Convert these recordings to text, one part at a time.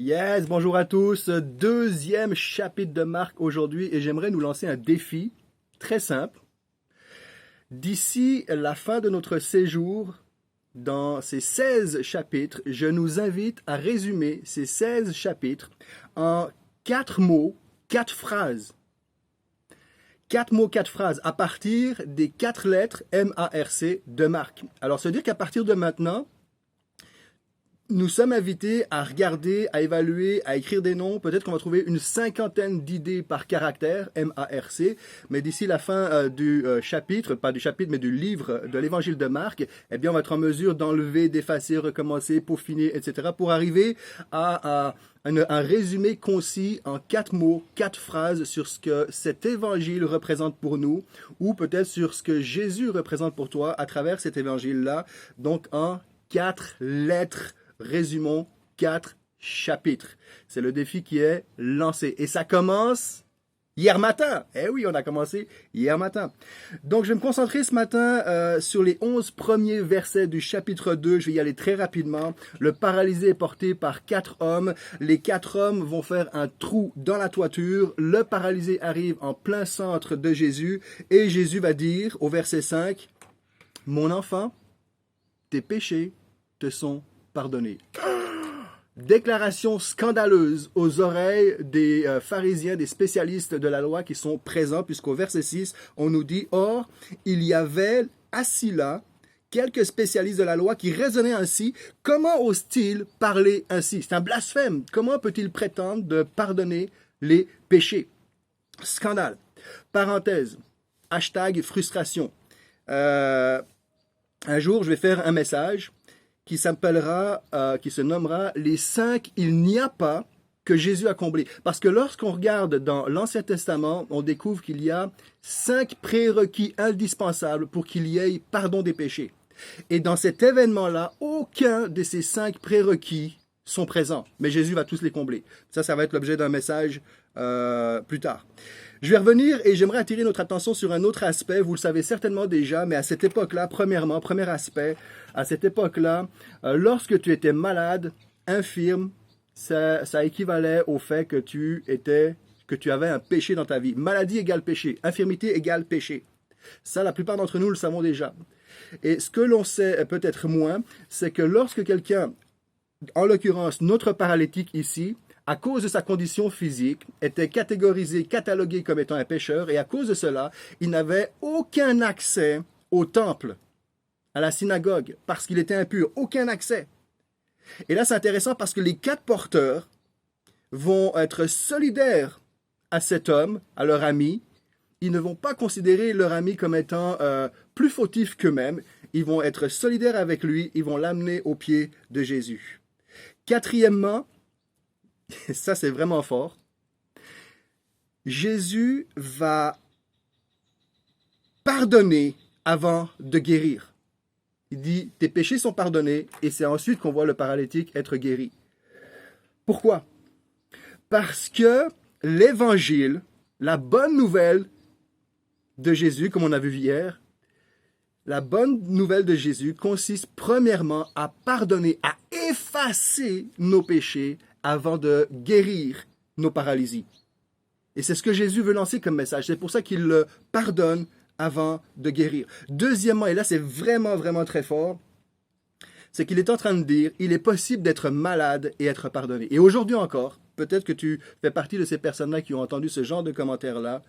Yes, bonjour à tous. Deuxième chapitre de Marc aujourd'hui et j'aimerais nous lancer un défi très simple. D'ici la fin de notre séjour, dans ces 16 chapitres, je nous invite à résumer ces 16 chapitres en 4 mots, 4 phrases. 4 mots, 4 phrases à partir des 4 lettres M-A-R-C de Marc. Alors, ça veut dire qu'à partir de maintenant, nous sommes invités à regarder, à évaluer, à écrire des noms. Peut-être qu'on va trouver une cinquantaine d'idées par caractère, M-A-R-C. Mais d'ici la fin du chapitre, pas du chapitre, mais du livre de l'évangile de Marc, eh bien, on va être en mesure d'enlever, d'effacer, recommencer, peaufiner, etc. pour arriver à un résumé concis en 4 mots, 4 phrases sur ce que cet évangile représente pour nous, ou peut-être sur ce que Jésus représente pour toi à travers cet évangile-là. Donc, en 4 lettres. Résumons 4 chapitres. C'est le défi qui est lancé. Et ça commence hier matin. Eh oui, on a commencé hier matin. Donc, je vais me concentrer ce matin sur les 11 premiers versets du chapitre 2. Je vais y aller très rapidement. Le paralysé est porté par 4 hommes. Les 4 hommes vont faire un trou dans la toiture. Le paralysé arrive en plein centre de Jésus. Et Jésus va dire au verset 5, « Mon enfant, tes péchés te sont pardonné. » Déclaration scandaleuse aux oreilles des pharisiens, des spécialistes de la loi qui sont présents, puisqu'au verset 6, on nous dit « Or, il y avait assis là quelques spécialistes de la loi qui raisonnaient ainsi. Comment ose-t-il parler ainsi? » C'est un blasphème. Comment peut-il prétendre de pardonner les péchés? Scandale. Parenthèse. Hashtag frustration. Un jour, je vais faire un message qui s'appellera, qui se nommera « Les 5 il n'y a pas que Jésus a comblé ». Parce que lorsqu'on regarde dans l'Ancien Testament, on découvre qu'il y a 5 prérequis indispensables pour qu'il y ait pardon des péchés. Et dans cet événement-là, aucun de ces 5 prérequis sont présents. Mais Jésus va tous les combler. Ça va être l'objet d'un message plus tard. Je vais revenir et j'aimerais attirer notre attention sur un autre aspect. Vous le savez certainement déjà, mais à cette époque-là, premièrement, premier aspect, à cette époque-là, lorsque tu étais malade, infirme, ça équivalait au fait que tu avais un péché dans ta vie. Maladie égale péché, infirmité égale péché. Ça, la plupart d'entre nous le savons déjà. Et ce que l'on sait peut-être moins, c'est que lorsque quelqu'un, en l'occurrence notre paralytique ici, à cause de sa condition physique, était catégorisé, catalogué comme étant un pécheur, et à cause de cela, il n'avait aucun accès au temple, à la synagogue, parce qu'il était impur, aucun accès. Et là, c'est intéressant parce que les 4 porteurs vont être solidaires à cet homme, à leur ami. Ils ne vont pas considérer leur ami comme étant plus fautif qu'eux-mêmes. Ils vont être solidaires avec lui, ils vont l'amener aux pieds de Jésus. Quatrièmement, ça c'est vraiment fort, Jésus va pardonner avant de guérir. Il dit, tes péchés sont pardonnés, et c'est ensuite qu'on voit le paralytique être guéri. Pourquoi? Parce que l'évangile, la bonne nouvelle de Jésus, comme on a vu hier, la bonne nouvelle de Jésus consiste premièrement à pardonner, à effacer nos péchés avant de guérir nos paralysies. Et c'est ce que Jésus veut lancer comme message. C'est pour ça qu'il le pardonne avant de guérir. Deuxièmement, et là c'est vraiment, vraiment très fort, c'est qu'il est en train de dire, il est possible d'être malade et être pardonné. Et aujourd'hui encore, peut-être que tu fais partie de ces personnes-là qui ont entendu ce genre de commentaires-là.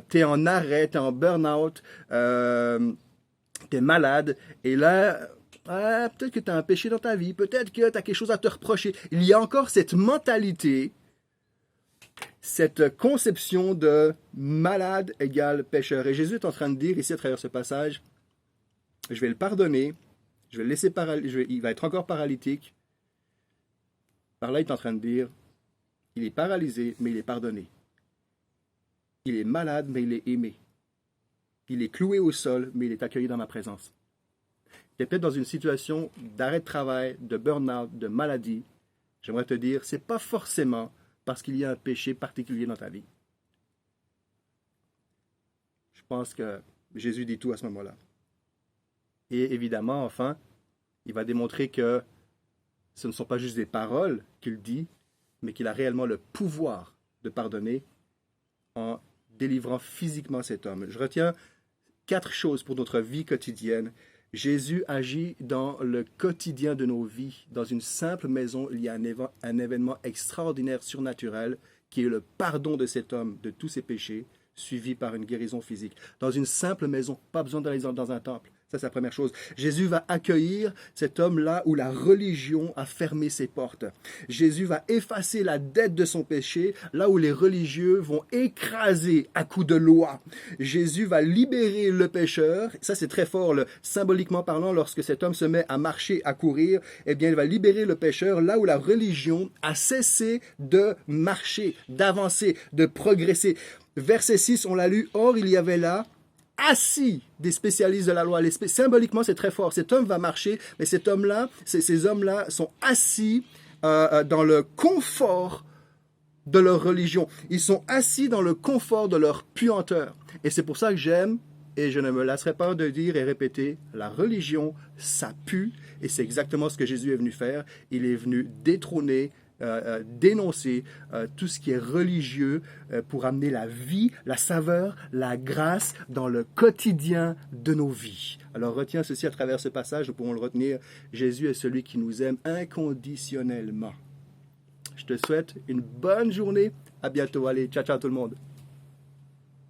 Tu es en arrêt, tu es en burn-out, tu es malade, et là, peut-être que tu as un péché dans ta vie, peut-être que tu as quelque chose à te reprocher. Il y a encore cette mentalité, cette conception de malade égale pécheur. Et Jésus est en train de dire ici à travers ce passage, je vais le pardonner, je vais le laisser il va être encore paralytique. Par là, il est en train de dire, il est paralysé, mais il est pardonné. Il est malade, mais il est aimé. Il est cloué au sol, mais il est accueilli dans ma présence. Tu es peut-être dans une situation d'arrêt de travail, de burn-out, de maladie. J'aimerais te dire, ce n'est pas forcément parce qu'il y a un péché particulier dans ta vie. Je pense que Jésus dit tout à ce moment-là. Et évidemment, enfin, il va démontrer que ce ne sont pas juste des paroles qu'il dit, mais qu'il a réellement le pouvoir de pardonner en délivrant physiquement cet homme. Je retiens 4 choses pour notre vie quotidienne. Jésus agit dans le quotidien de nos vies. Dans une simple maison, il y a un événement extraordinaire, surnaturel, qui est le pardon de cet homme de tous ses péchés, suivi par une guérison physique. Dans une simple maison, pas besoin d'aller dans un temple. Ça, c'est la première chose. Jésus va accueillir cet homme là où la religion a fermé ses portes. Jésus va effacer la dette de son péché là où les religieux vont écraser à coups de loi. Jésus va libérer le pécheur. Ça, c'est très fort, symboliquement parlant, lorsque cet homme se met à marcher, à courir, eh bien, il va libérer le pécheur là où la religion a cessé de marcher, d'avancer, de progresser. Verset 6, on l'a lu, « Or, il y avait là assis des spécialistes de la loi. » Symboliquement, c'est très fort. Cet homme va marcher, mais cet homme-là, ces hommes-là sont assis dans le confort de leur religion. Ils sont assis dans le confort de leur puanteur. Et c'est pour ça que j'aime, et je ne me lasserai pas de dire et répéter, la religion, ça pue, et c'est exactement ce que Jésus est venu faire. Il est venu détrôner, dénoncer tout ce qui est religieux pour amener la vie, la saveur, la grâce dans le quotidien de nos vies. Alors retiens ceci à travers ce passage, nous pourrons le retenir. Jésus est celui qui nous aime inconditionnellement. Je te souhaite une bonne journée. À bientôt. Allez, ciao, ciao tout le monde.